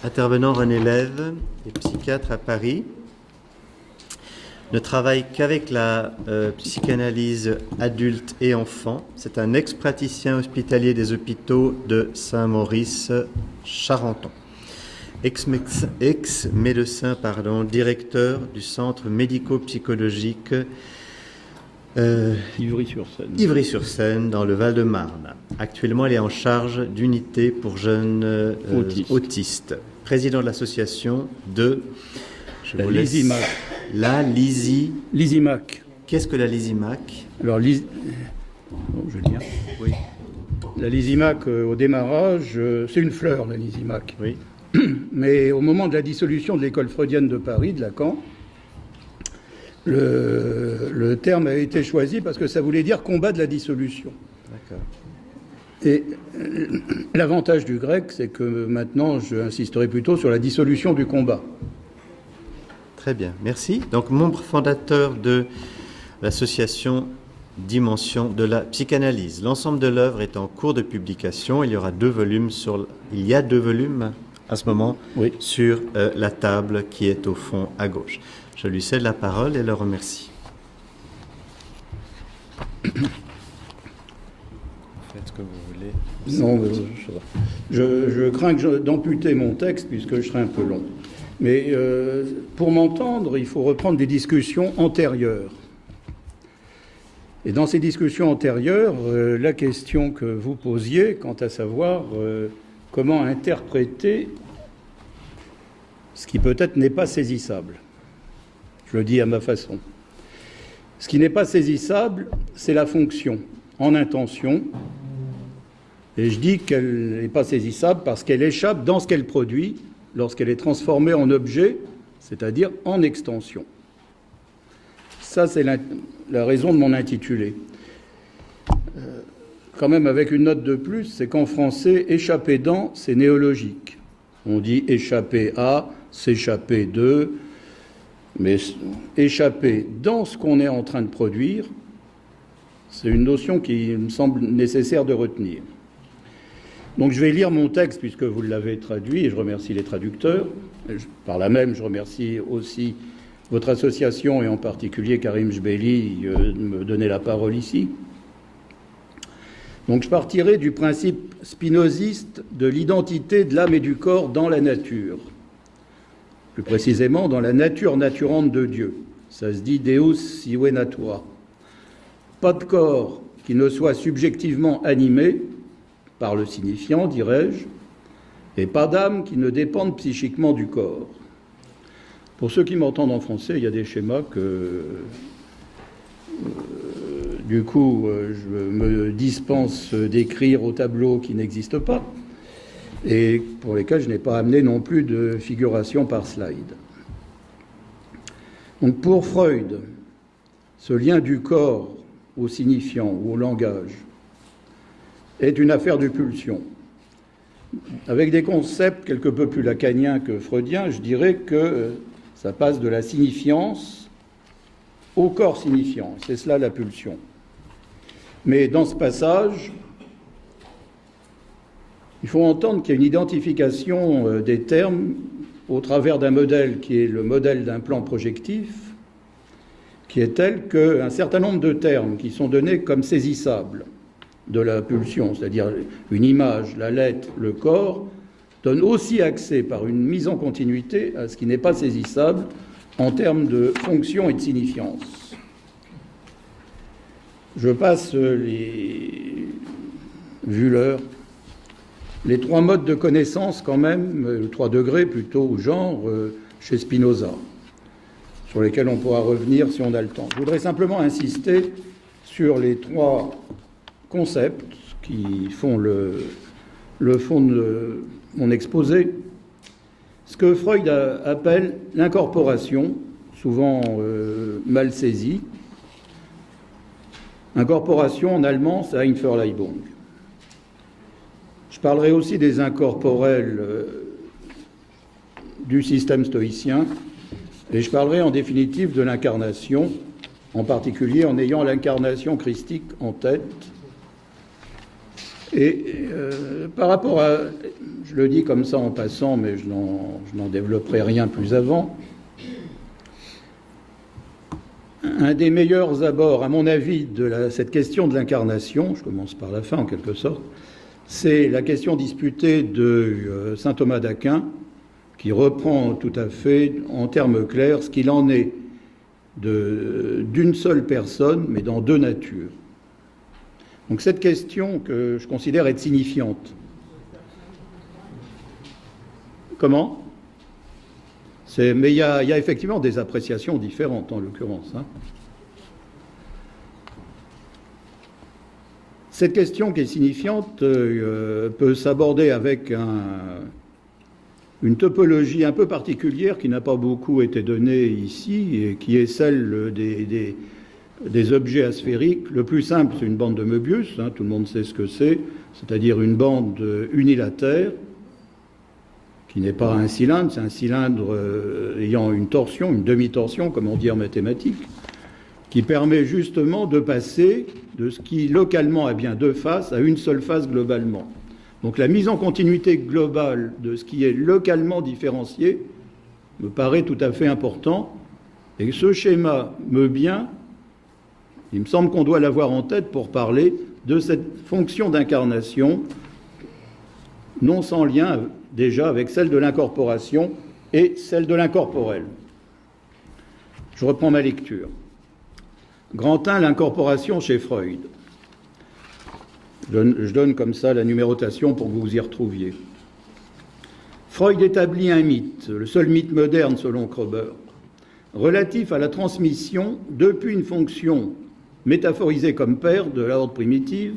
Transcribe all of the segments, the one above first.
Intervenant René Lève, est psychiatre à Paris. Ne travaille qu'avec la psychanalyse adulte et enfant. C'est un ex-praticien hospitalier des hôpitaux de Saint-Maurice-Charenton. Ex-médecin, directeur du centre médico-psychologique Ivry-sur-Seine, dans le Val-de-Marne. Actuellement, elle est en charge d'unité pour jeunes autistes. Président de l'association de... La Lysimac. La Lysimac. Qu'est-ce que la Lysimac? Alors, je vais le dire. Oui. La Lysimac, au démarrage, c'est une fleur, la Lysimac. Oui. Mais au moment de la dissolution de l'école freudienne de Paris, de Lacan, le terme a été choisi parce que ça voulait dire combat de la dissolution. D'accord. Et l'avantage du grec, c'est que maintenant, j'insisterai plutôt sur la dissolution du combat. Très bien, merci. Donc, membre fondateur de l'association Dimension de la psychanalyse. L'ensemble de l'œuvre est en cours de publication. Il y a 2 volumes à ce moment sur la table qui est au fond à gauche. Je lui cède la parole et le remercie. Faites ce que vous voulez. Non, je crains d'amputer mon texte puisque je serai un peu long. Mais pour m'entendre, il faut reprendre des discussions antérieures. Et dans ces discussions antérieures, la question que vous posiez, quant à savoir comment interpréter ce qui peut-être n'est pas saisissable. Je le dis à ma façon. Ce qui n'est pas saisissable, c'est la fonction en intention. Et je dis qu'elle n'est pas saisissable parce qu'elle échappe dans ce qu'elle produit lorsqu'elle est transformée en objet, c'est-à-dire en extension. Ça, c'est la raison de mon intitulé. Quand même, avec une note de plus, c'est qu'en français, échapper dans, c'est néologique. On dit échapper à, s'échapper de, mais échapper dans ce qu'on est en train de produire, c'est une notion qui me semble nécessaire de retenir. Donc je vais lire mon texte puisque vous l'avez traduit et je remercie les traducteurs. Par là même, je remercie aussi votre association et en particulier Karim Jbeli de me donner la parole ici. Donc je partirai du principe spinoziste de l'identité de l'âme et du corps dans la nature. Plus précisément dans la nature naturante de Dieu. Ça se dit Deus sive natura. Pas de corps qui ne soit subjectivement animé par le signifiant, dirais-je, et pas d'âme qui ne dépende psychiquement du corps. Pour ceux qui m'entendent en français, il y a des schémas que, du coup, je me dispense d'écrire au tableau qui n'existe pas, et pour lesquels je n'ai pas amené non plus de figuration par slide. Donc pour Freud, ce lien du corps au signifiant ou au langage est une affaire de pulsion. Avec des concepts quelque peu plus lacaniens que freudiens, je dirais que ça passe de la signifiance au corps signifiant. C'est cela la pulsion. Mais dans ce passage, il faut entendre qu'il y a une identification des termes au travers d'un modèle qui est le modèle d'un plan projectif, qui est tel qu'un certain nombre de termes qui sont donnés comme saisissables de la pulsion, c'est-à-dire une image, la lettre, le corps, donnent aussi accès par une mise en continuité à ce qui n'est pas saisissable en termes de fonction et de signifiance. Je passe vu l'heure, les 3 modes de connaissance quand même, 3 degrés plutôt, genre, chez Spinoza, sur lesquels on pourra revenir si on a le temps. Je voudrais simplement insister sur les 3 concepts qui font le fond de mon exposé, ce que Freud appelle l'incorporation, souvent mal saisie. Incorporation en allemand, c'est Einverleibung. Je parlerai aussi des incorporels du système stoïcien et je parlerai en définitive de l'incarnation, en particulier en ayant l'incarnation christique en tête. Et par rapport à... je le dis comme ça en passant, mais je n'en développerai rien plus avant. Un des meilleurs abords, à mon avis, de cette question de l'incarnation, je commence par la fin en quelque sorte, c'est la question disputée de saint Thomas d'Aquin, qui reprend tout à fait, en termes clairs, ce qu'il en est d'une seule personne, mais dans deux natures. Donc cette question que je considère être signifiante. Comment ? Mais il y a effectivement des appréciations différentes, en l'occurrence. Cette question qui est signifiante peut s'aborder avec une topologie un peu particulière qui n'a pas beaucoup été donnée ici et qui est celle des objets asphériques. Le plus simple, c'est une bande de Möbius, tout le monde sait ce que c'est-à-dire une bande unilatère qui n'est pas un cylindre, c'est un cylindre ayant une torsion, une demi-torsion, comme on dit en mathématiques, qui permet justement de passer de ce qui localement a bien deux faces à une seule face globalement. Donc la mise en continuité globale de ce qui est localement différencié me paraît tout à fait important. Et ce schéma meubien, il me semble qu'on doit l'avoir en tête pour parler de cette fonction d'incarnation, non sans lien déjà avec celle de l'incorporation et celle de l'incorporel. Je reprends ma lecture. Grand 1, l'incorporation chez Freud. Je donne comme ça la numérotation pour que vous vous y retrouviez. Freud établit un mythe, le seul mythe moderne selon Kroeber, relatif à la transmission depuis une fonction métaphorisée comme père de la horde primitive,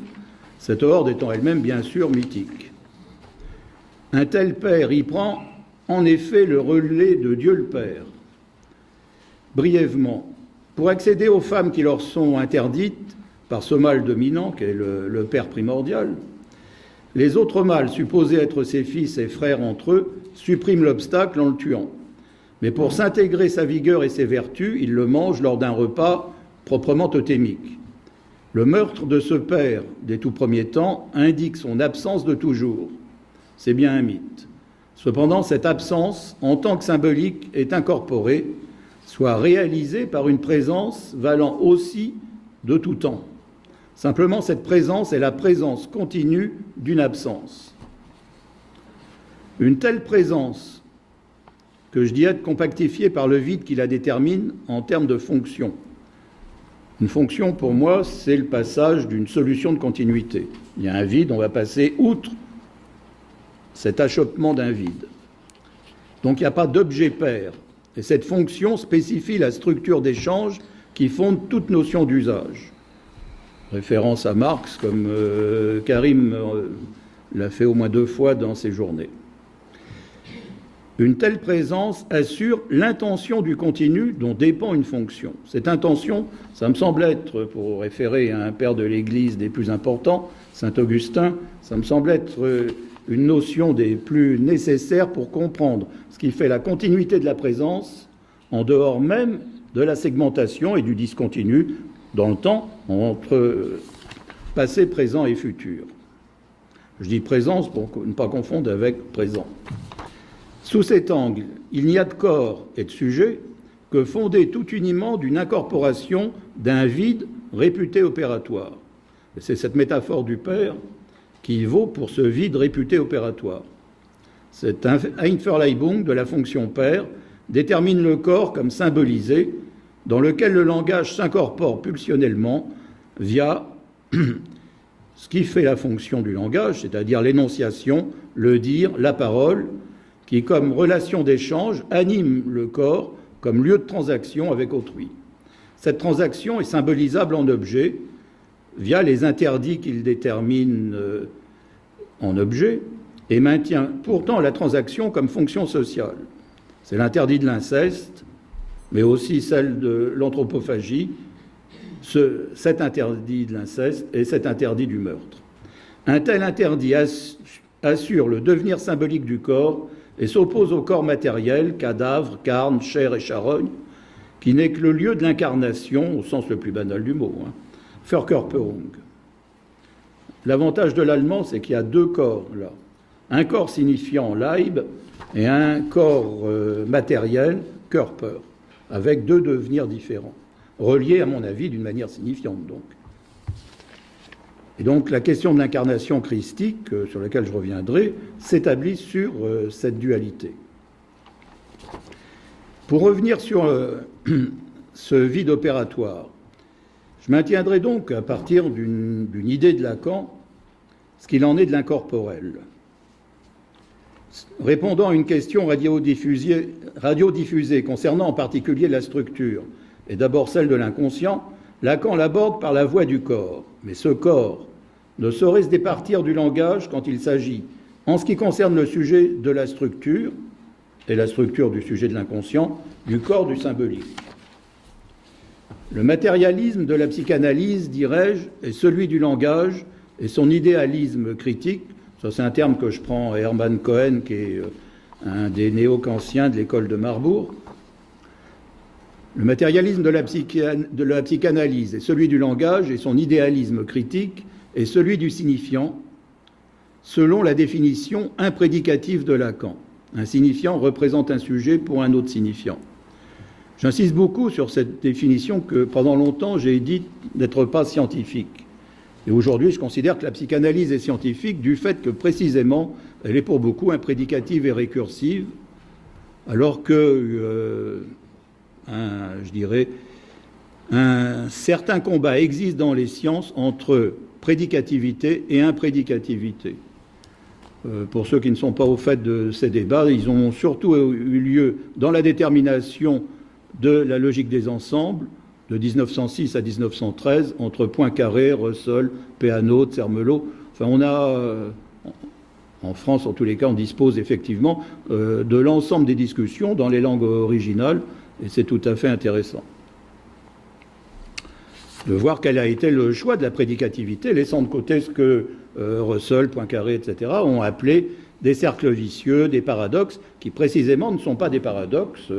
cette horde étant elle-même bien sûr mythique. Un tel père y prend en effet le relais de Dieu le Père. Brièvement, pour accéder aux femmes qui leur sont interdites par ce mâle dominant qu'est le père primordial, les autres mâles supposés être ses fils et frères entre eux suppriment l'obstacle en le tuant. Mais pour s'intégrer sa vigueur et ses vertus, ils le mangent lors d'un repas proprement totémique. Le meurtre de ce père des tout premiers temps indique son absence de toujours. C'est bien un mythe. Cependant, cette absence, en tant que symbolique, est incorporée, soit réalisée par une présence valant aussi de tout temps. Simplement, cette présence est la présence continue d'une absence. Une telle présence, que je dis être compactifiée par le vide qui la détermine en termes de fonction. Une fonction, pour moi, c'est le passage d'une solution de continuité. Il y a un vide, on va passer outre cet achoppement d'un vide. Donc il n'y a pas d'objet pair. Et cette fonction spécifie la structure d'échange qui fonde toute notion d'usage. Référence à Marx, comme Karim l'a fait au moins 2 fois dans ses journées. Une telle présence assure l'intention du continu dont dépend une fonction. Cette intention, ça me semble être, pour référer à un père de l'Église des plus importants, saint Augustin, ça me semble être une notion des plus nécessaires pour comprendre ce qui fait la continuité de la présence en dehors même de la segmentation et du discontinu dans le temps entre passé, présent et futur. Je dis présence pour ne pas confondre avec présent. Sous cet angle, il n'y a de corps et de sujet que fondé tout uniment d'une incorporation d'un vide réputé opératoire. Et c'est cette métaphore du Père qui vaut pour ce vide réputé opératoire. Cette Einverleibung de la fonction Père détermine le corps comme symbolisé, dans lequel le langage s'incorpore pulsionnellement via ce qui fait la fonction du langage, c'est-à-dire l'énonciation, le dire, la parole, qui, comme relation d'échange, anime le corps comme lieu de transaction avec autrui. Cette transaction est symbolisable en objet, via les interdits qu'il détermine en objet, et maintient pourtant la transaction comme fonction sociale. C'est l'interdit de l'inceste, mais aussi celle de l'anthropophagie, cet interdit de l'inceste et cet interdit du meurtre. Un tel interdit assure le devenir symbolique du corps et s'oppose au corps matériel, cadavre, carne, chair et charogne, qui n'est que le lieu de l'incarnation, au sens le plus banal du mot, Verkörperung. L'avantage de l'allemand, c'est qu'il y a 2 corps, là. un corps signifiant Leib et un corps matériel, Körper, avec deux devenirs différents, reliés à mon avis d'une manière signifiante donc. Et donc la question de l'incarnation christique, sur laquelle je reviendrai, s'établit sur cette dualité. Pour revenir sur ce vide opératoire, je maintiendrai donc à partir d'une idée de Lacan ce qu'il en est de l'incorporel. Répondant à une question radiodiffusée concernant en particulier la structure, et d'abord celle de l'inconscient, Lacan l'aborde par la voie du corps. Mais ce corps ne saurait se départir du langage quand il s'agit, en ce qui concerne le sujet de la structure, et la structure du sujet de l'inconscient, du corps du symbolique. Le matérialisme de la psychanalyse, dirais-je, est celui du langage et son idéalisme critique. Ça, c'est un terme que je prends à Hermann Cohen, qui est un des néo-kantiens de l'école de Marbourg. Le matérialisme de la psychanalyse est celui du langage et son idéalisme critique est celui du signifiant, selon la définition imprédicative de Lacan. Un signifiant représente un sujet pour un autre signifiant. J'insiste beaucoup sur cette définition que pendant longtemps j'ai dit n'être pas scientifique. Et aujourd'hui, je considère que la psychanalyse est scientifique du fait que précisément, elle est pour beaucoup imprédicative et récursive, alors que, je dirais, un certain combat existe dans les sciences entre prédicativité et imprédicativité. Pour ceux qui ne sont pas au fait de ces débats, ils ont surtout eu lieu dans la détermination de la logique des ensembles, de 1906 à 1913, entre Poincaré, Russell, Peano, Zermelo. Enfin, on a, en France, en tous les cas, on dispose effectivement de l'ensemble des discussions dans les langues originales, et c'est tout à fait intéressant de voir quel a été le choix de la prédicativité, laissant de côté ce que Russell, Poincaré, etc. ont appelé des cercles vicieux, des paradoxes, qui précisément ne sont pas des paradoxes,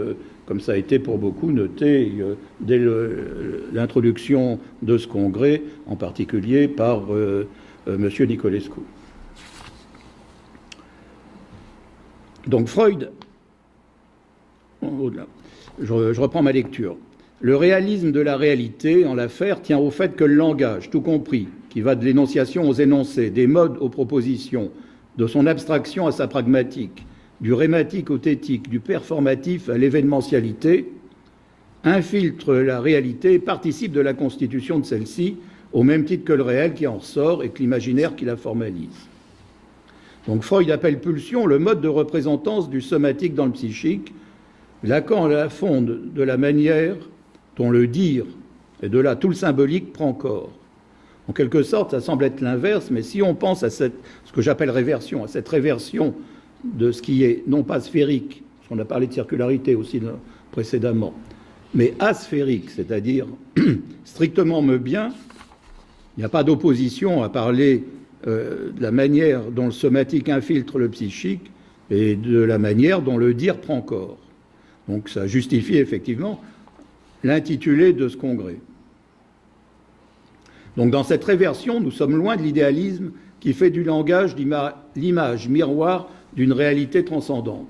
comme ça a été pour beaucoup noté dès l'introduction de ce congrès, en particulier par M. Nicolescu. Donc Freud, je reprends ma lecture. Le réalisme de la réalité en l'affaire tient au fait que le langage, tout compris, qui va de l'énonciation aux énoncés, des modes aux propositions, de son abstraction à sa pragmatique, du rématique au thétique, du performatif à l'événementialité, infiltre la réalité et participe de la constitution de celle-ci, au même titre que le réel qui en ressort et que l'imaginaire qui la formalise. Donc Freud appelle pulsion le mode de représentance du somatique dans le psychique. Lacan la fonde de la manière dont le dire, et de là tout le symbolique, prend corps. En quelque sorte, ça semble être l'inverse, mais si on pense à ce que j'appelle réversion, à cette réversion de ce qui est non pas sphérique, parce qu'on a parlé de circularité aussi précédemment, mais asphérique, c'est-à-dire strictement meubien, il n'y a pas d'opposition à parler de la manière dont le somatique infiltre le psychique et de la manière dont le dire prend corps. Donc ça justifie effectivement l'intitulé de ce congrès. Donc dans cette réversion, nous sommes loin de l'idéalisme qui fait du langage l'image miroir d'une réalité transcendante.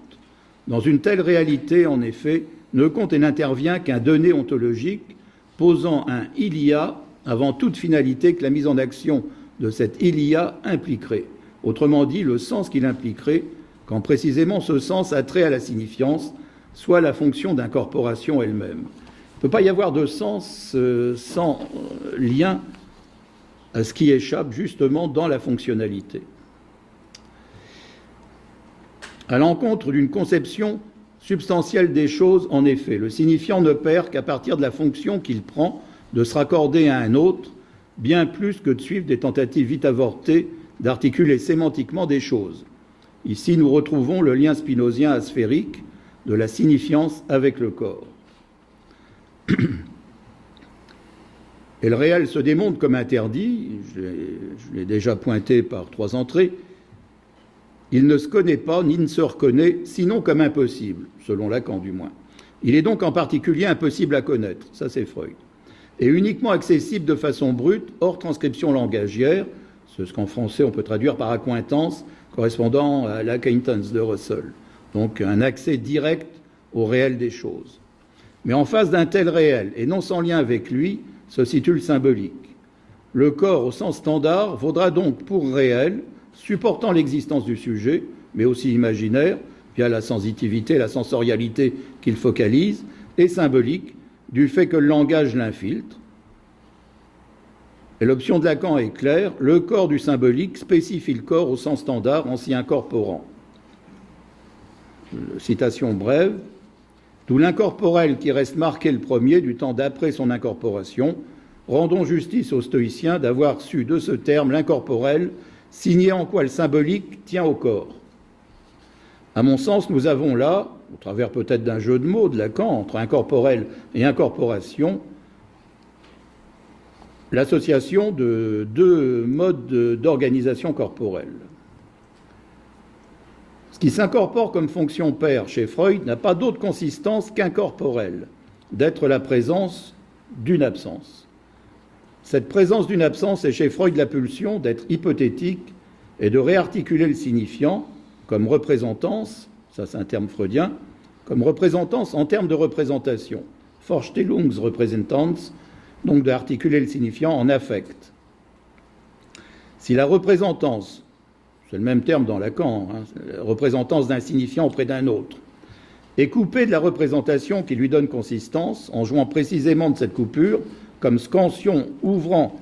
Dans une telle réalité, en effet, ne compte et n'intervient qu'un donné ontologique posant un « il y a » avant toute finalité que la mise en action de cet « il y a » impliquerait. Autrement dit, le sens qu'il impliquerait, quand précisément ce sens a trait à la signifiance, soit la fonction d'incorporation elle-même. Il ne peut pas y avoir de sens sans lien à ce qui échappe justement dans la fonctionnalité. À l'encontre d'une conception substantielle des choses, en effet, le signifiant ne perd qu'à partir de la fonction qu'il prend de se raccorder à un autre, bien plus que de suivre des tentatives vite avortées d'articuler sémantiquement des choses. Ici, nous retrouvons le lien spinozien asphérique de la signifiance avec le corps. Et le réel se démontre comme interdit, je l'ai déjà pointé par 3 entrées, il ne se connaît pas ni ne se reconnaît, sinon comme impossible, selon Lacan du moins. Il est donc en particulier impossible à connaître, ça c'est Freud, et uniquement accessible de façon brute, hors transcription langagière, ce qu'en français on peut traduire par accointance, correspondant à l'acquaintance de Russell. Donc un accès direct au réel des choses. Mais en face d'un tel réel, et non sans lien avec lui, se situe le symbolique. Le corps, au sens standard, vaudra donc pour réel, supportant l'existence du sujet, mais aussi imaginaire, via la sensitivité, la sensorialité qu'il focalise, et symbolique, du fait que le langage l'infiltre. Et l'option de Lacan est claire, le corps du symbolique spécifie le corps au sens standard en s'y incorporant. Citation brève, d'où l'incorporel qui reste marqué le premier du temps d'après son incorporation, rendons justice aux stoïciens d'avoir su de ce terme l'incorporel, signé en quoi le symbolique tient au corps. À mon sens, nous avons là, au travers peut-être d'un jeu de mots de Lacan entre incorporel et incorporation, l'association de deux modes d'organisation corporelle. Ce qui s'incorpore comme fonction père chez Freud n'a pas d'autre consistance qu'incorporelle, d'être la présence d'une absence. Cette présence d'une absence est chez Freud la pulsion d'être hypothétique et de réarticuler le signifiant comme représentance, ça c'est un terme freudien, comme représentance en termes de représentation, Vorstellungsrepräsentanz, donc d'articuler le signifiant en affect. Si la représentance, c'est le même terme dans Lacan, la représentance d'un signifiant auprès d'un autre, est coupée de la représentation qui lui donne consistance, en jouant précisément de cette coupure comme scansion ouvrant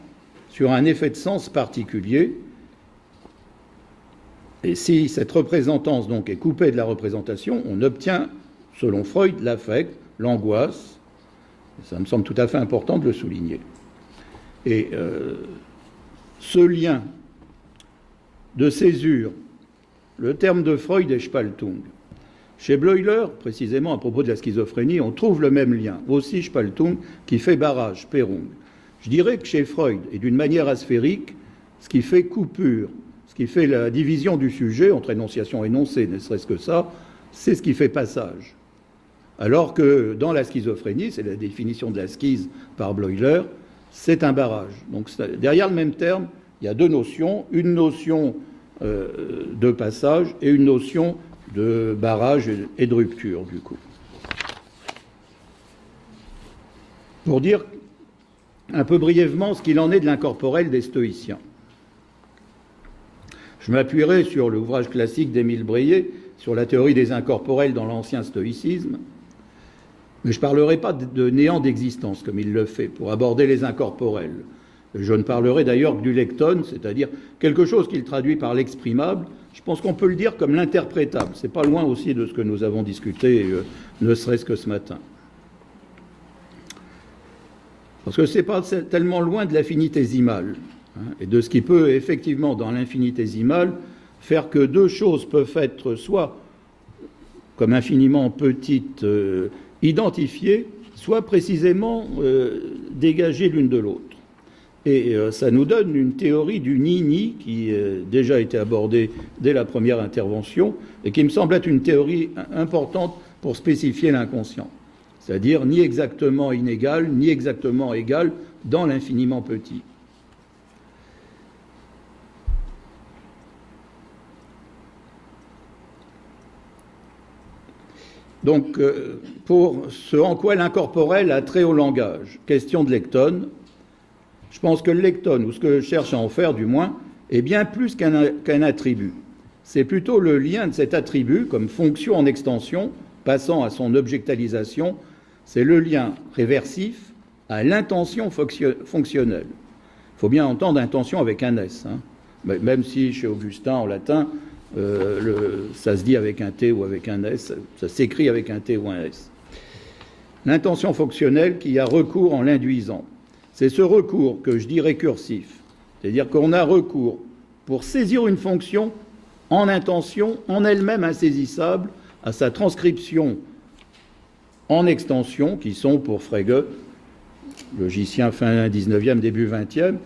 sur un effet de sens particulier. Et si cette représentance donc est coupée de la représentation, on obtient, selon Freud, l'affect, l'angoisse. Ça me semble tout à fait important de le souligner. Et ce lien de césure, le terme de Freud est Spaltung. Chez Bleuler, précisément à propos de la schizophrénie, on trouve le même lien, aussi Spaltung, qui fait barrage, Perung. Je dirais que chez Freud, et d'une manière asphérique, ce qui fait coupure, ce qui fait la division du sujet entre énonciation et énoncé, ne serait-ce que ça, c'est ce qui fait passage. Alors que dans la schizophrénie, c'est la définition de la schise par Bleuler, c'est un barrage. Donc derrière le même terme, il y a deux notions, une notion de passage et une notion de barrage et de rupture, du coup. Pour dire un peu brièvement ce qu'il en est de l'incorporel des stoïciens. Je m'appuierai sur l'ouvrage classique d'Émile Breillet sur la théorie des incorporels dans l'ancien stoïcisme, mais je ne parlerai pas de néant d'existence, comme il le fait, pour aborder les incorporels. Je ne parlerai d'ailleurs que du lecton, c'est-à-dire quelque chose qu'il traduit par l'exprimable. Je pense qu'on peut le dire comme l'interprétable. C'est pas loin aussi de ce que nous avons discuté, ne serait-ce que ce matin. Parce que c'est pas tellement loin de l'infinitésimal, et de ce qui peut effectivement, dans l'infinitésimal, faire que deux choses peuvent être soit comme infiniment petites, identifiées, soit précisément dégagées l'une de l'autre. Et ça nous donne une théorie du ni-ni qui a déjà été abordée dès la première intervention et qui me semble être une théorie importante pour spécifier l'inconscient. C'est-à-dire ni exactement inégal, ni exactement égal dans l'infiniment petit. Donc, pour ce en quoi l'incorporel a trait au langage, question de lecton, je pense que le lecton, ou ce que je cherche à en faire du moins, est bien plus qu'un attribut. C'est plutôt le lien de cet attribut comme fonction en extension, passant à son objectalisation, c'est le lien réversif à l'intention fonctionnelle. Il faut bien entendre intention avec un S, même si chez Augustin, en latin, ça se dit avec un T ou avec un S, ça s'écrit avec un T ou un S. L'intention fonctionnelle qui a recours en l'induisant. C'est ce recours que je dis récursif, c'est-à-dire qu'on a recours pour saisir une fonction en intention, en elle-même insaisissable, à sa transcription en extension, qui sont pour Frege, logicien fin 19e, début 20e,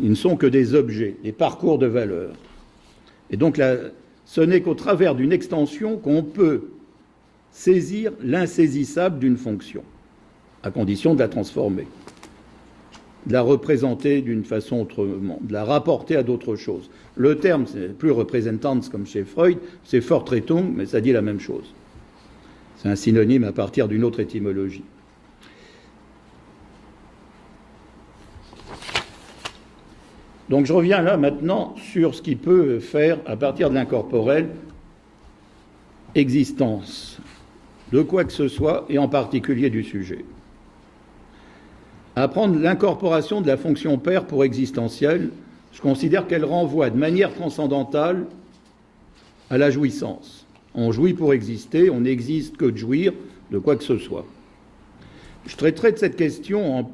ils ne sont que des objets, des parcours de valeurs. Et donc là, ce n'est qu'au travers d'une extension qu'on peut saisir l'insaisissable d'une fonction, à condition de la transformer. de la représenter d'une façon autrement, de la rapporter à d'autres choses. Le terme, c'est plus Repräsentanz comme chez Freud, c'est Vertretung, mais ça dit la même chose. C'est un synonyme à partir d'une autre étymologie. Donc je reviens là maintenant sur ce qui peut faire, à partir de l'incorporel, existence de quoi que ce soit, et en particulier du sujet. Apprendre l'incorporation de la fonction père pour existentielle, je considère qu'elle renvoie de manière transcendantale à la jouissance. On jouit pour exister, on n'existe que de jouir de quoi que ce soit. Je traiterai de cette question en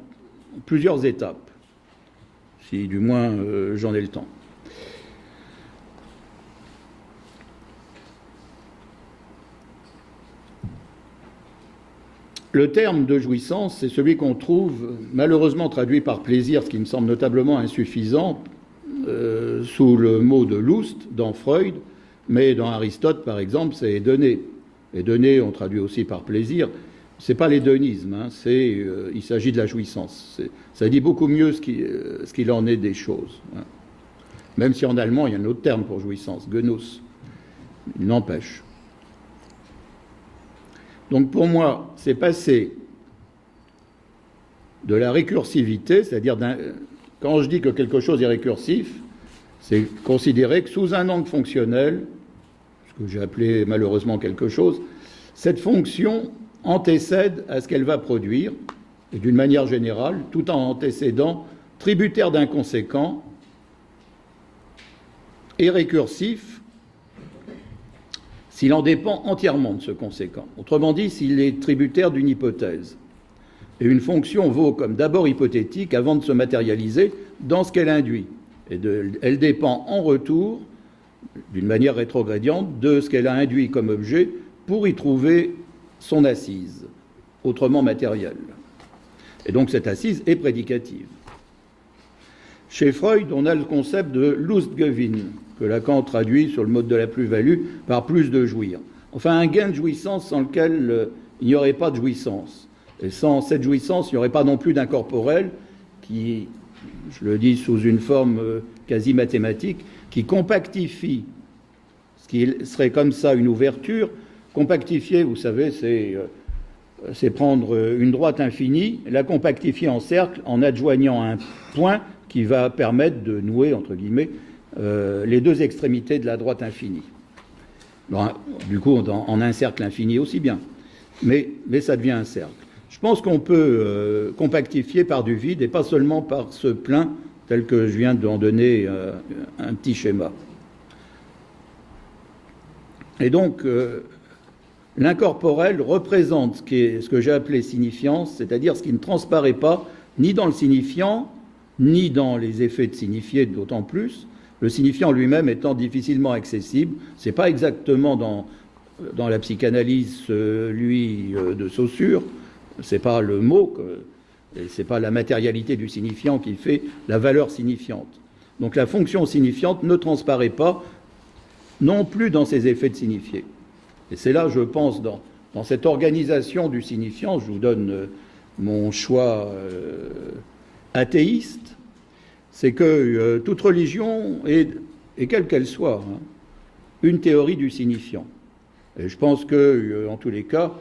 plusieurs étapes, si du moins j'en ai le temps. Le terme de jouissance, c'est celui qu'on trouve malheureusement traduit par plaisir, ce qui me semble notablement insuffisant, sous le mot de Lust dans Freud, mais dans Aristote, par exemple, c'est hédoné. Hédoné, on traduit aussi par plaisir. C'est pas l'hédonisme, hein, il s'agit de la jouissance. Ça dit beaucoup mieux ce qu'il en est des choses. Hein. Même si en allemand, il y a un autre terme pour jouissance, Genuss. Il n'empêche. Donc pour moi, c'est passer de la récursivité, c'est-à-dire quand je dis que quelque chose est récursif, c'est considérer que sous un angle fonctionnel, ce que j'ai appelé malheureusement quelque chose, cette fonction antécède à ce qu'elle va produire, et d'une manière générale, tout en antécédant, tributaire d'un conséquent, et récursif, s'il en dépend entièrement de ce conséquent. Autrement dit, s'il est tributaire d'une hypothèse. Et une fonction vaut comme d'abord hypothétique avant de se matérialiser dans ce qu'elle induit. Et elle dépend en retour, d'une manière rétrogradiente, de ce qu'elle a induit comme objet pour y trouver son assise, autrement matérielle. Et donc cette assise est prédicative. Chez Freud, on a le concept de Lustgewinn, que Lacan traduit sur le mode de la plus-value par plus de jouir. Enfin, un gain de jouissance sans lequel il n'y aurait pas de jouissance. Et sans cette jouissance, il n'y aurait pas non plus d'incorporel qui, je le dis sous une forme quasi mathématique, qui compactifie, ce qui serait comme ça une ouverture. Compactifier, vous savez, c'est prendre une droite infinie, la compactifier en cercle en adjoignant un point qui va permettre de nouer, entre guillemets, les deux extrémités de la droite infinie. Bon, du coup, en un cercle infini aussi bien. Mais ça devient un cercle. Je pense qu'on peut compactifier par du vide et pas seulement par ce plein tel que je viens d'en donner un petit schéma. Et donc, l'incorporel représente ce que j'ai appelé signifiance, c'est-à-dire ce qui ne transparaît pas ni dans le signifiant, ni dans les effets de signifier, d'autant plus, le signifiant lui-même étant difficilement accessible. Ce n'est pas exactement dans la psychanalyse celui de Saussure, ce n'est pas le mot, ce n'est pas la matérialité du signifiant qui fait la valeur signifiante. Donc la fonction signifiante ne transparaît pas non plus dans ses effets de signifier. Et c'est là, je pense, dans cette organisation du signifiant, je vous donne mon choix athéiste, c'est que toute religion est quelle qu'elle soit, hein, une théorie du signifiant. Et je pense que, en tous les cas,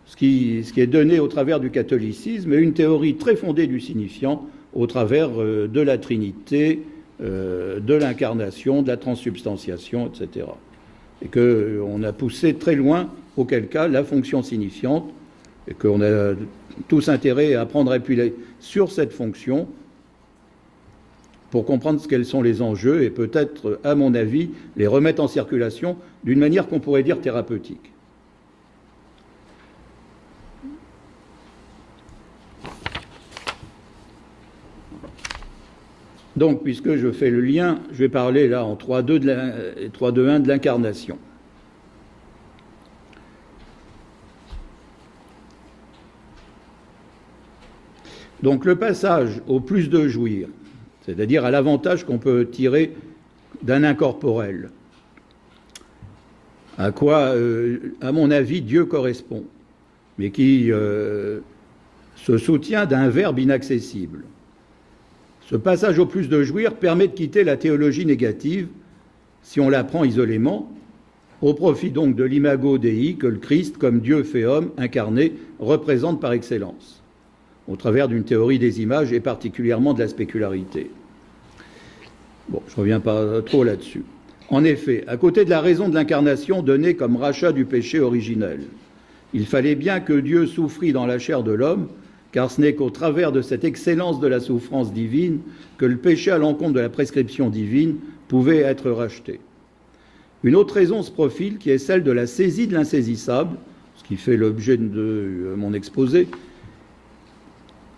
ce qui est donné au travers du catholicisme est une théorie très fondée du signifiant au travers de la Trinité, de l'incarnation, de la transsubstantiation, etc. Et qu'on a poussé très loin, auquel cas, la fonction signifiante, et qu'on a tous intérêt à prendre appui sur cette fonction pour comprendre quels sont les enjeux et peut-être, à mon avis, les remettre en circulation d'une manière qu'on pourrait dire thérapeutique. Donc, puisque je fais le lien, je vais parler là en 3.2.1 de l'incarnation. Donc le passage au plus de jouir, c'est-à-dire à l'avantage qu'on peut tirer d'un incorporel, à quoi, à mon avis, Dieu correspond, mais qui se soutient d'un verbe inaccessible. Ce passage au plus de jouir permet de quitter la théologie négative, si on la prend isolément, au profit donc de l'imago Dei que le Christ, comme Dieu fait homme, incarné, représente par excellence, au travers d'une théorie des images et particulièrement de la spécularité. Bon, je ne reviens pas trop là-dessus. En effet, à côté de la raison de l'incarnation donnée comme rachat du péché originel, il fallait bien que Dieu souffrit dans la chair de l'homme, car ce n'est qu'au travers de cette excellence de la souffrance divine que le péché à l'encontre de la prescription divine pouvait être racheté. Une autre raison se profile, qui est celle de la saisie de l'insaisissable, ce qui fait l'objet de mon exposé,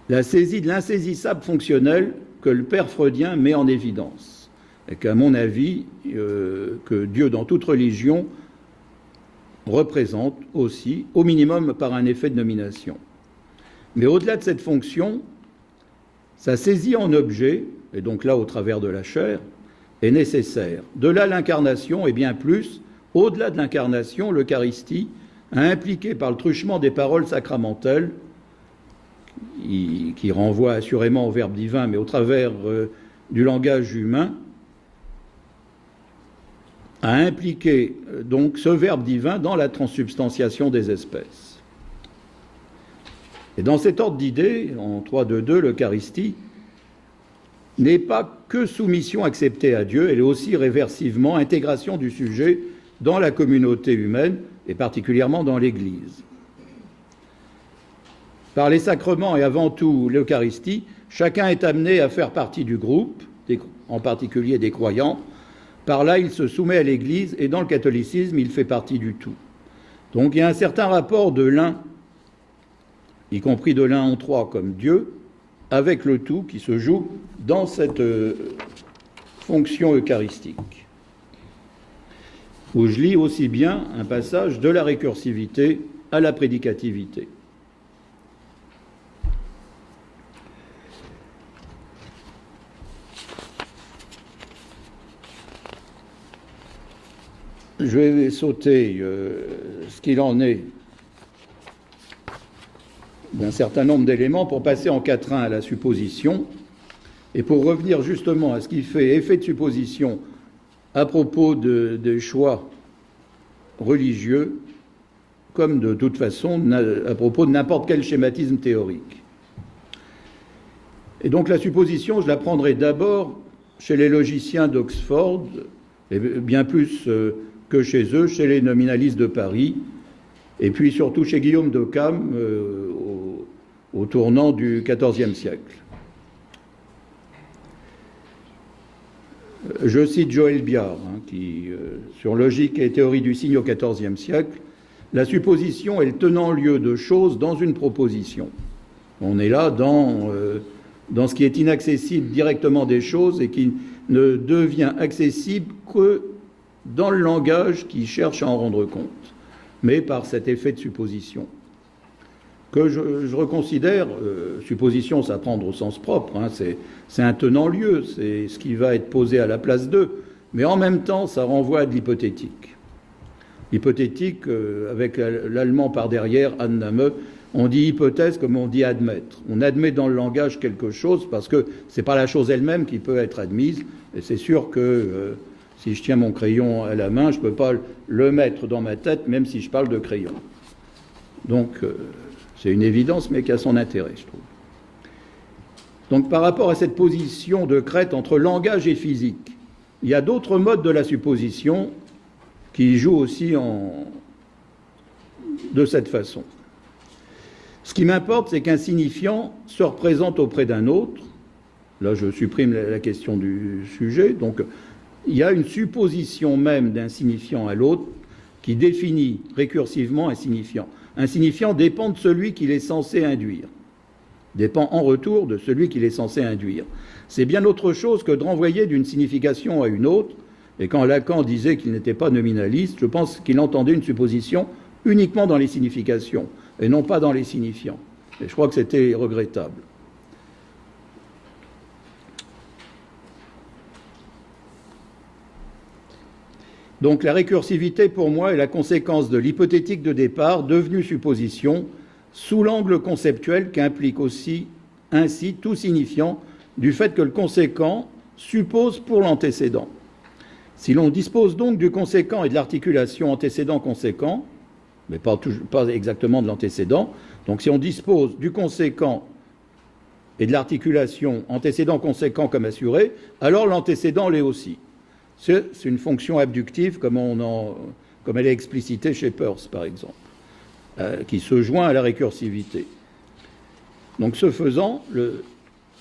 la saisie de l'insaisissable fonctionnel que le père freudien met en évidence, et qu'à mon avis, que Dieu dans toute religion représente aussi, au minimum par un effet de nomination. Mais au-delà de cette fonction, sa saisie en objet, et donc là au travers de la chair, est nécessaire. De là l'incarnation, et bien plus, au-delà de l'incarnation, l'Eucharistie a impliqué par le truchement des paroles sacramentelles, qui renvoie assurément au Verbe divin, mais au travers du langage humain, a impliqué donc ce Verbe divin dans la transsubstantiation des espèces. Et dans cet ordre d'idées, en 3.2.2, l'Eucharistie n'est pas que soumission acceptée à Dieu, elle est aussi réversivement intégration du sujet dans la communauté humaine, et particulièrement dans l'Église. Par les sacrements et avant tout l'Eucharistie, chacun est amené à faire partie du groupe, en particulier des croyants. Par là, il se soumet à l'Église et dans le catholicisme, il fait partie du tout. Donc il y a un certain rapport de l'un, y compris de l'un en trois comme Dieu, avec le tout qui se joue dans cette fonction eucharistique. Où je lis aussi bien un passage de la récursivité à la prédicativité. Je vais sauter ce qu'il en est d'un certain nombre d'éléments pour passer en 4.1 à la supposition et pour revenir justement à ce qui fait effet de supposition à propos des choix religieux, comme de toute façon à propos de n'importe quel schématisme théorique. Et donc la supposition, je la prendrai d'abord chez les logiciens d'Oxford, et bien plus que chez eux, chez les nominalistes de Paris, et puis surtout chez Guillaume d'Occam au tournant du XIVe siècle. Je cite Joël Biard, qui, sur Logique et théorie du signe au XIVe siècle, la supposition est le tenant-lieu de choses dans une proposition. On est là dans ce qui est inaccessible directement des choses et qui ne devient accessible que dans le langage qui cherche à en rendre compte, mais par cet effet de supposition, que je reconsidère, supposition, ça prendre au sens propre, c'est un tenant-lieu, c'est ce qui va être posé à la place d'eux, mais en même temps, ça renvoie à de l'hypothétique. Hypothétique, avec l'allemand par derrière, Annahme, on dit hypothèse comme on dit admettre. On admet dans le langage quelque chose parce que c'est pas la chose elle-même qui peut être admise, et c'est sûr que si je tiens mon crayon à la main, je ne peux pas le mettre dans ma tête, même si je parle de crayon. Donc, c'est une évidence, mais qui a son intérêt, je trouve. Donc, par rapport à cette position de crête entre langage et physique, il y a d'autres modes de la supposition qui jouent aussi de cette façon. Ce qui m'importe, c'est qu'un signifiant se représente auprès d'un autre. Là, je supprime la question du sujet. Donc, il y a une supposition même d'un signifiant à l'autre qui définit récursivement un signifiant. Un signifiant dépend de celui qu'il est censé induire. Dépend en retour de celui qu'il est censé induire. C'est bien autre chose que de renvoyer d'une signification à une autre. Et quand Lacan disait qu'il n'était pas nominaliste, je pense qu'il entendait une supposition uniquement dans les significations et non pas dans les signifiants. Et je crois que c'était regrettable. Donc la récursivité, pour moi, est la conséquence de l'hypothétique de départ, devenue supposition, sous l'angle conceptuel qu'implique aussi ainsi tout signifiant du fait que le conséquent suppose pour l'antécédent. Si l'on dispose donc du conséquent et de l'articulation antécédent-conséquent, mais pas exactement de l'antécédent, donc si on dispose du conséquent et de l'articulation antécédent-conséquent comme assuré, alors l'antécédent l'est aussi. C'est une fonction abductive comme elle est explicitée chez Peirce, par exemple, qui se joint à la récursivité. Donc ce faisant, le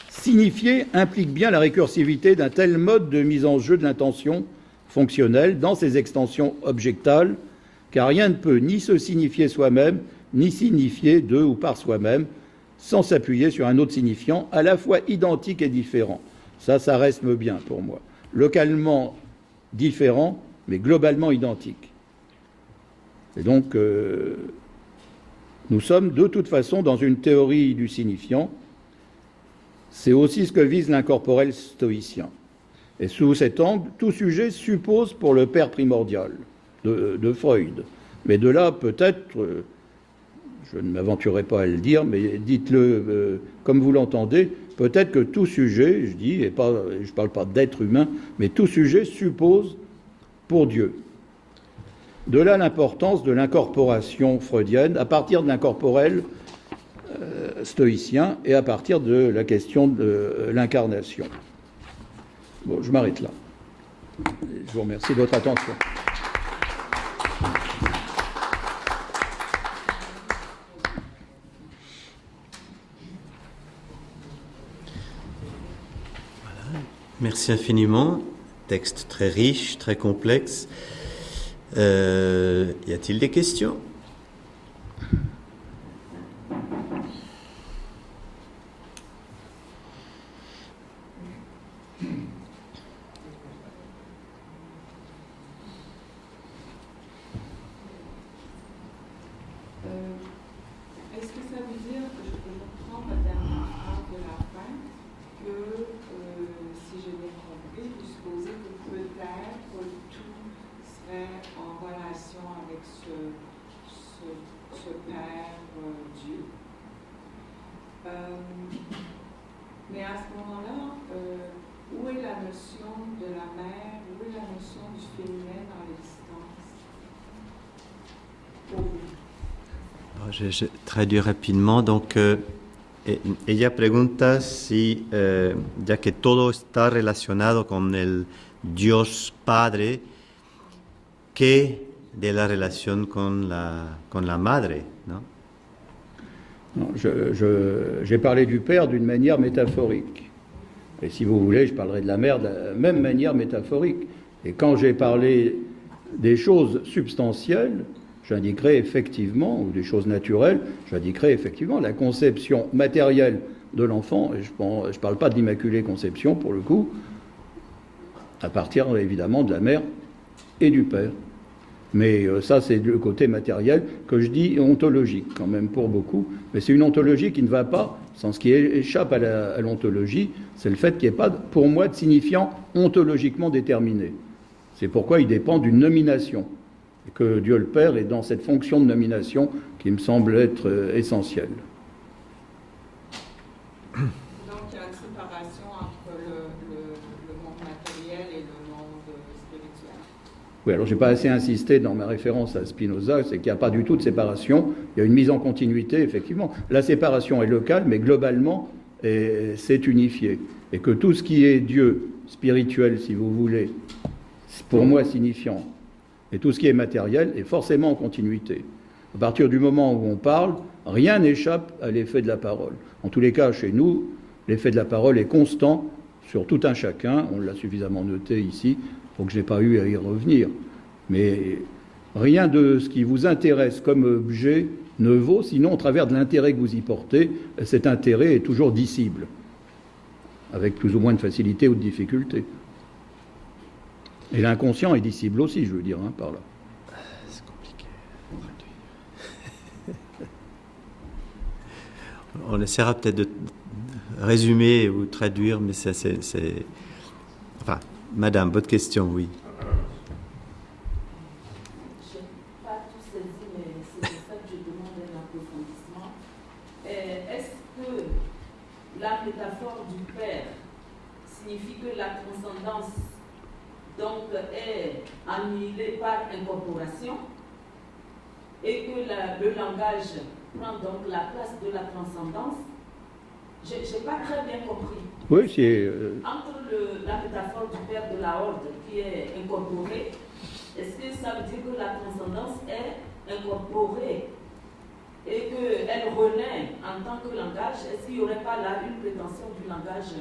signifier implique bien la récursivité d'un tel mode de mise en jeu de l'intention fonctionnelle dans ses extensions objectales, car rien ne peut ni se signifier soi-même, ni signifier de ou par soi-même, sans s'appuyer sur un autre signifiant à la fois identique et différent. Ça reste bien pour moi. Localement différent, mais globalement identique. Et donc, nous sommes de toute façon dans une théorie du signifiant. C'est aussi ce que vise l'incorporel stoïcien. Et sous cet angle, tout sujet suppose pour le père primordial de Freud. Mais de là, peut-être, je ne m'aventurerai pas à le dire, mais dites-le comme vous l'entendez, peut-être que tout sujet, je dis, et je ne parle pas d'être humain, mais tout sujet suppose pour Dieu. De là l'importance de l'incorporation freudienne à partir de l'incorporel stoïcien et à partir de la question de l'incarnation. Bon, je m'arrête là. Je vous remercie de votre attention. Merci infiniment. Texte très riche, très complexe. Y a-t-il des questions ? Est-ce que ça veut dire que je reprends la dernière phrase de la fin, que si j'ai bien compris, vous supposez que peut-être tout serait en relation avec ce Père Dieu. Mais à ce moment-là, où est la notion de la mère, où est la notion du féminin dans l'existence pour vous? Je traduis rapidement. Donc, ella pregunta si, ya que todo está relacionado con el Dios Padre, ¿qué de la relación con la madre, ¿no? Non, j'ai parlé du Père d'une manière métaphorique. Et si vous voulez, je parlerai de la mère de la même manière métaphorique. Et quand j'ai parlé des choses substantielles, j'indiquerai effectivement, ou des choses naturelles, j'indiquerai effectivement la conception matérielle de l'enfant, et je ne parle pas de l'immaculée conception pour le coup, à partir évidemment de la mère et du père. Mais ça, c'est le côté matériel que je dis ontologique quand même pour beaucoup, mais c'est une ontologie qui ne va pas, sans ce qui échappe à l'ontologie, c'est le fait qu'il n'y ait pas, pour moi, de signifiant ontologiquement déterminé. C'est pourquoi il dépend d'une nomination. Et que Dieu le Père est dans cette fonction de nomination qui me semble être essentielle. Donc il y a une séparation entre le monde matériel et le monde spirituel. Oui, alors je n'ai pas assez insisté dans ma référence à Spinoza, c'est qu'il n'y a pas du tout de séparation, il y a une mise en continuité, effectivement. La séparation est locale, mais globalement, c'est unifié. Et que tout ce qui est Dieu, spirituel si vous voulez, pour moi signifiant, et tout ce qui est matériel est forcément en continuité. À partir du moment où on parle, rien n'échappe à l'effet de la parole. En tous les cas, chez nous, l'effet de la parole est constant sur tout un chacun. On l'a suffisamment noté ici, donc je n'ai pas eu à y revenir. Mais rien de ce qui vous intéresse comme objet ne vaut, sinon au travers de l'intérêt que vous y portez. Cet intérêt est toujours dissible, avec plus ou moins de facilité ou de difficulté. Et l'inconscient est dissible aussi, je veux dire, par là. C'est compliqué. On essaiera peut-être de résumer ou traduire, mais c'est... Enfin, madame, votre question, oui. Je n'ai pas tout saisi, mais c'est pour ça que je demande un approfondissement. Est-ce que la métaphore du Père signifie que la transcendance donc, est annihilée par incorporation et que le langage prend donc la place de la transcendance. Je n'ai pas très bien compris. Oui, c'est... Entre la métaphore du père de la horde qui est incorporée, est-ce que ça veut dire que la transcendance est incorporée et qu'elle renaît en tant que langage? Est-ce qu'il n'y aurait pas là une prétention du langage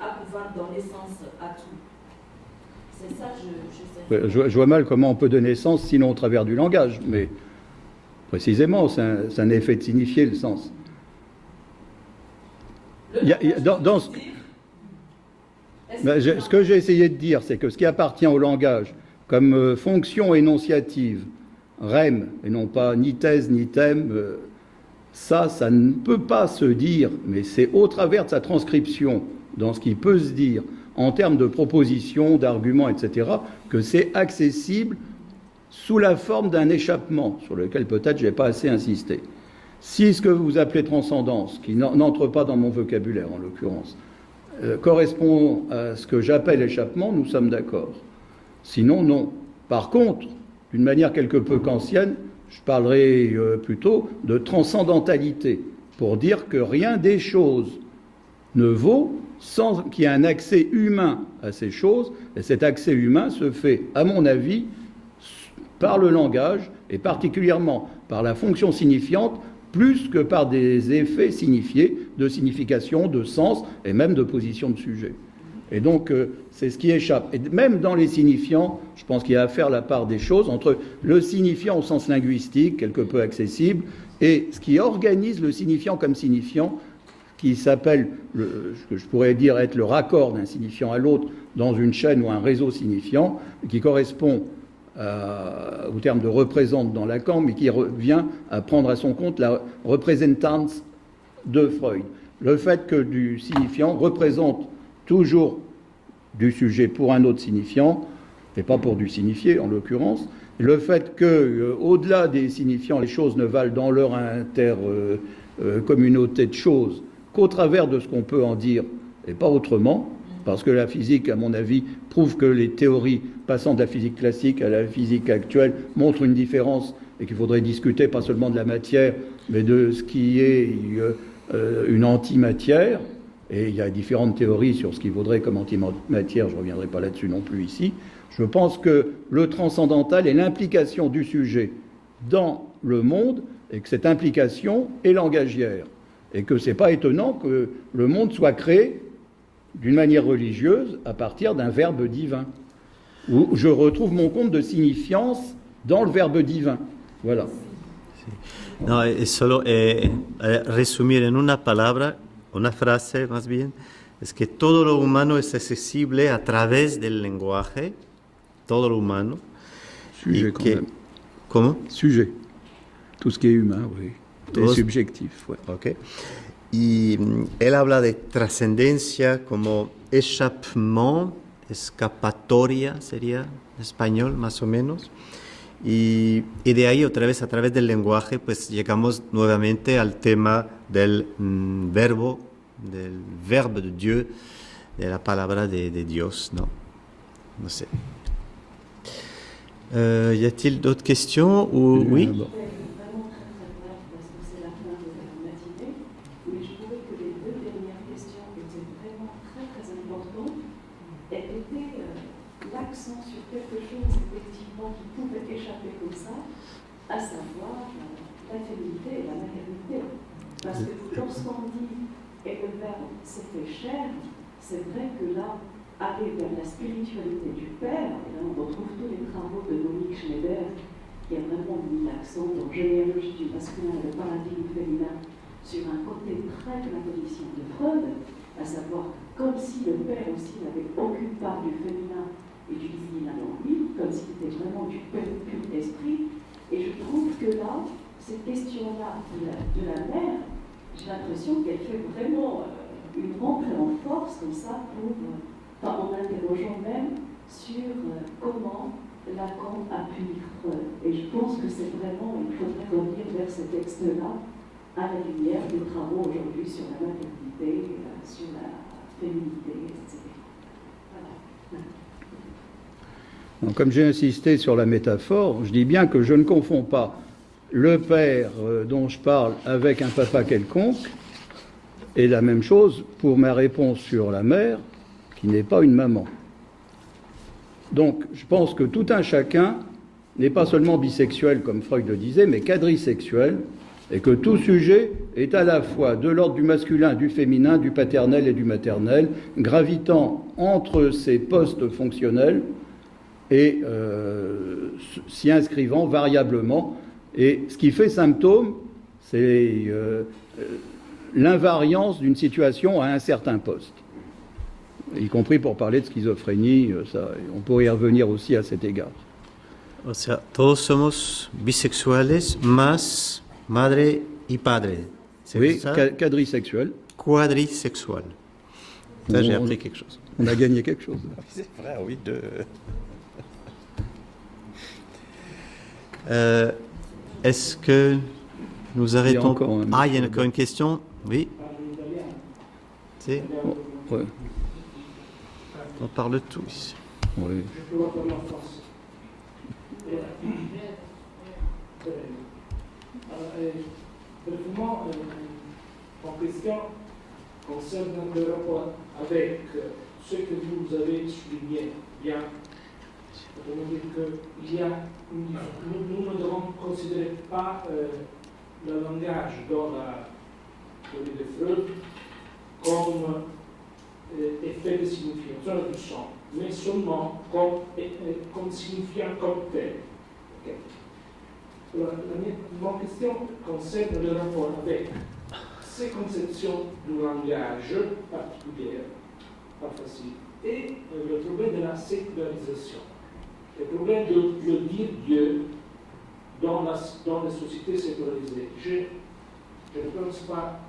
à pouvoir donner sens à tout? C'est ça, je sais. Je vois mal comment on peut donner sens sinon au travers du langage, mais précisément, c'est un effet de signifier le sens. Ce que j'ai essayé de dire, c'est que ce qui appartient au langage comme fonction énonciative, rème, et non pas ni thèse ni thème, ça ne peut pas se dire, mais c'est au travers de sa transcription, dans ce qui peut se dire, en termes de propositions, d'arguments, etc., que c'est accessible sous la forme d'un échappement, sur lequel peut-être je n'ai pas assez insisté. Si ce que vous appelez transcendance, qui n'entre pas dans mon vocabulaire en l'occurrence, correspond à ce que j'appelle échappement, nous sommes d'accord. Sinon, non. Par contre, d'une manière quelque peu kantienne, je parlerai plutôt de transcendantalité, pour dire que rien des choses ne vaut sans qu'il y ait un accès humain à ces choses, et cet accès humain se fait, à mon avis, par le langage, et particulièrement par la fonction signifiante, plus que par des effets signifiés, de signification, de sens, et même de position de sujet. Et donc, c'est ce qui échappe. Et même dans les signifiants, je pense qu'il y a à faire la part des choses entre le signifiant au sens linguistique, quelque peu accessible, et ce qui organise le signifiant comme signifiant, qui s'appelle, ce que je pourrais dire être le raccord d'un signifiant à l'autre dans une chaîne ou un réseau signifiant, qui correspond au terme de représente dans Lacan, mais qui revient à prendre à son compte la représentance de Freud. Le fait que du signifiant représente toujours du sujet pour un autre signifiant, et pas pour du signifié en l'occurrence, le fait que, au-delà des signifiants, les choses ne valent dans leur intercommunauté de choses qu'au travers de ce qu'on peut en dire, et pas autrement, parce que la physique, à mon avis, prouve que les théories passant de la physique classique à la physique actuelle montrent une différence et qu'il faudrait discuter pas seulement de la matière, mais de ce qui est une antimatière. Et il y a différentes théories sur ce qu'il vaudrait comme antimatière, je ne reviendrai pas là-dessus non plus ici. Je pense que le transcendantal est l'implication du sujet dans le monde et que cette implication est langagière. Et que ce n'est pas étonnant que le monde soit créé d'une manière religieuse à partir d'un verbe divin, où je retrouve mon compte de signifiance dans le verbe divin. Voilà. No, es solo resumir en una palabra, una frase más bien, es que todo lo humano es accesible a través del lenguaje, todo lo humano. Sujet quand même. Comment? Sujet. Tout ce qui est humain, oui. Tout est subjectif, ouais. Ok. Y él habla de trascendencia como échappement, escapatoria sería en español más o menos. Y de ahí otra vez a través del lenguaje pues llegamos nuevamente al tema del verbo de Dieu, de la palabra de Dios, ¿no? No sé. Y a-t-il d'autres questions ou oui? À savoir la féminité et la maternité. Parce que lorsqu'on dit « et le Verbe s'est fait chair », c'est vrai que là, aller vers la spiritualité du Père, et là on retrouve tous les travaux de Monique Schneider, qui a vraiment mis l'accent dans généalogie du masculin et le paradigme féminin sur un côté très platonicienne de Freud, à savoir comme si le Père aussi n'avait aucune part du féminin et du divin dans lui, comme s'il était vraiment du pur esprit. Et je trouve que là, cette question-là de la mère, j'ai l'impression qu'elle fait vraiment une rentrée en force comme ça en interrogeant même sur comment Lacan a pu lire Freud. Et je pense que c'est vraiment, il faudrait revenir vers ce texte-là à la lumière des travaux aujourd'hui sur la maternité, sur la féminité, etc. Donc, comme j'ai insisté sur la métaphore, je dis bien que je ne confonds pas le père dont je parle avec un papa quelconque, et la même chose pour ma réponse sur la mère, qui n'est pas une maman. Donc, je pense que tout un chacun n'est pas seulement bisexuel, comme Freud le disait, mais quadrisexuel, et que tout sujet est à la fois de l'ordre du masculin, du féminin, du paternel et du maternel, gravitant entre ces postes fonctionnels et s'y inscrivant variablement. Et ce qui fait symptôme, c'est l'invariance d'une situation à un certain poste, y compris pour parler de schizophrénie, ça, on pourrait y revenir aussi à cet égard. O sea, todos somos bisexuales más madre y padre. C'est Oui, ça? quadrisexuel. Quadrisexual. Ça, j'ai appris quelque chose. On a gagné quelque chose. C'est vrai, oui, deux. Est-ce que nous arrêtons? Il y a encore une question. Oui. Ouais. On parle de tout ici. Oui. Brièvement, en question concerne le rapport avec ce que vous avez souligné. Il y a, nous ne devons considérer pas le langage dans la théorie de Freud comme effet de signification du son, mais seulement comme signifiant comme tel. Okay. Ma question concerne le rapport avec ces conceptions du langage particulières, pas facile, et le problème de la sécularisation, le problème de dire Dieu dans les sociétés sécularisées. Je ne pense pas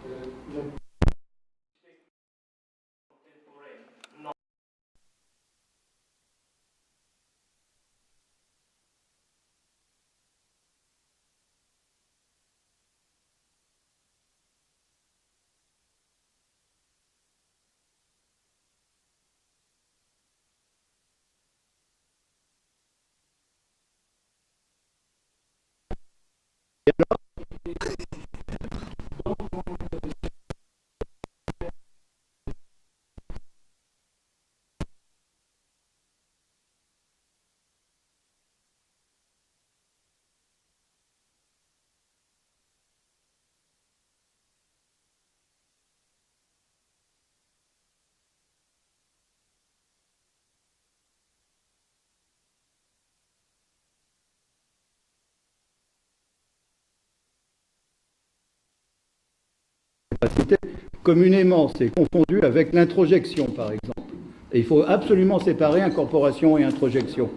communément, c'est confondu avec l'introjection, par exemple. Et il faut absolument séparer incorporation et introjection.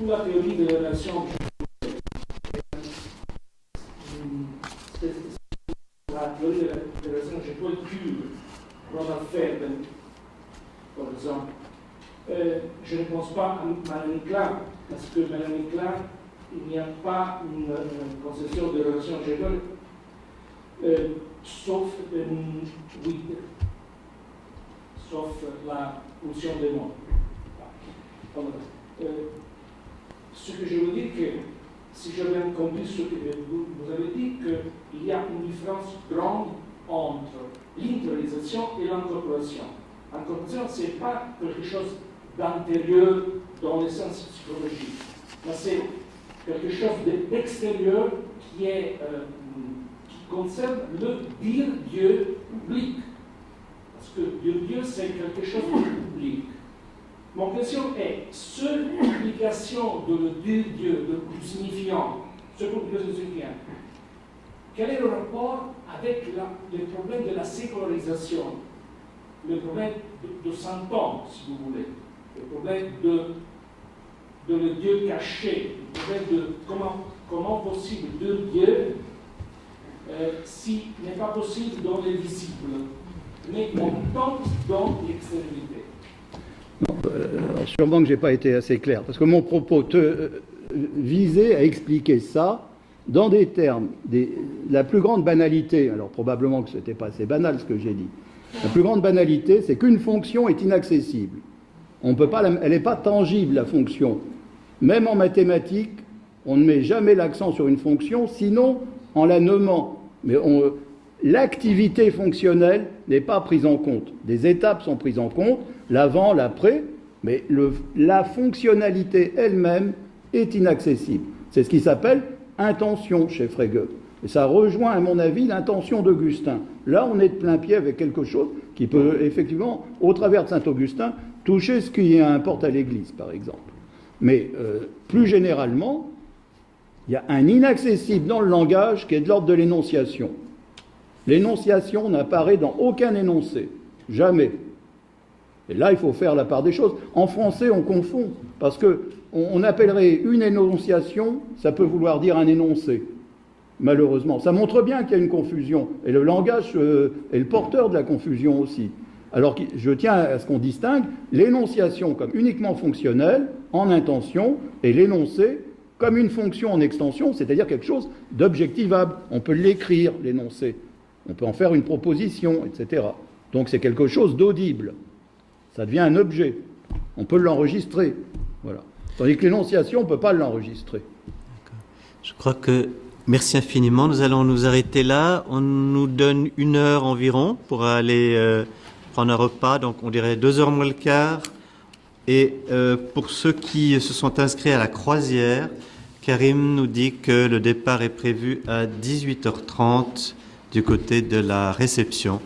La théorie de la relation, je peux dire, Ronald Fairbairn, par exemple. Je ne pense pas à Mélanie Clark, parce que Mélanie Clark, il n'y a pas une conception de relation générale, sauf la pulsion des mots. Ce que je veux dire, que si j'ai bien compris ce que vous avez dit, qu'il y a une différence grande entre l'intériorisation et l'incorporation. L'incorporation, ce n'est pas quelque chose d'intérieur dans le sens psychologique, mais c'est quelque chose d'extérieur qui concerne le dire Dieu public. Parce que dire Dieu, c'est quelque chose de public. Mon question est, seule implication de le dire Dieu, du signifiant, quel est le rapport avec le problème de la sécularisation, le problème de Saint-Paul, si vous voulez, le problème de le Dieu caché, le problème de comment possible de Dieu si n'est pas possible dans les disciples, mais en même temps dans l'extériorité. Sûrement que je n'ai pas été assez clair, parce que mon propos visait à expliquer ça dans des termes, la plus grande banalité, alors probablement que ce n'était pas assez banal ce que j'ai dit, la plus grande banalité, c'est qu'une fonction est inaccessible. On peut pas, elle n'est pas tangible, la fonction. Même en mathématiques, on ne met jamais l'accent sur une fonction, sinon en la nommant. Mais l'activité fonctionnelle n'est pas prise en compte. Des étapes sont prises en compte, l'avant, l'après, mais la fonctionnalité elle-même est inaccessible. C'est ce qui s'appelle intention chez Frege. Et ça rejoint, à mon avis, l'intention d'Augustin. Là, on est de plein pied avec quelque chose qui peut, effectivement, au travers de Saint-Augustin, toucher ce qui importe à l'Église, par exemple. Mais plus généralement, il y a un inaccessible dans le langage qui est de l'ordre de l'énonciation. L'énonciation n'apparaît dans aucun énoncé, jamais. Et là, il faut faire la part des choses. En français, on confond, parce qu'on appellerait une énonciation, ça peut vouloir dire un énoncé, malheureusement. Ça montre bien qu'il y a une confusion, et le langage est le porteur de la confusion aussi. Alors, je tiens à ce qu'on distingue l'énonciation comme uniquement fonctionnelle, en intention, et l'énoncé comme une fonction en extension, c'est-à-dire quelque chose d'objectivable. On peut l'écrire, l'énoncé. On peut en faire une proposition, etc. Donc c'est quelque chose d'audible. Ça devient un objet. On peut l'enregistrer. Voilà. Tandis que l'énonciation, on ne peut pas l'enregistrer. D'accord. Je crois que... Merci infiniment. Nous allons nous arrêter là. On nous donne 1 heure environ pour aller prendre un repas. Donc on dirait 2h moins le quart. Et pour ceux qui se sont inscrits à la croisière, Karim nous dit que le départ est prévu à 18h30 du côté de la réception.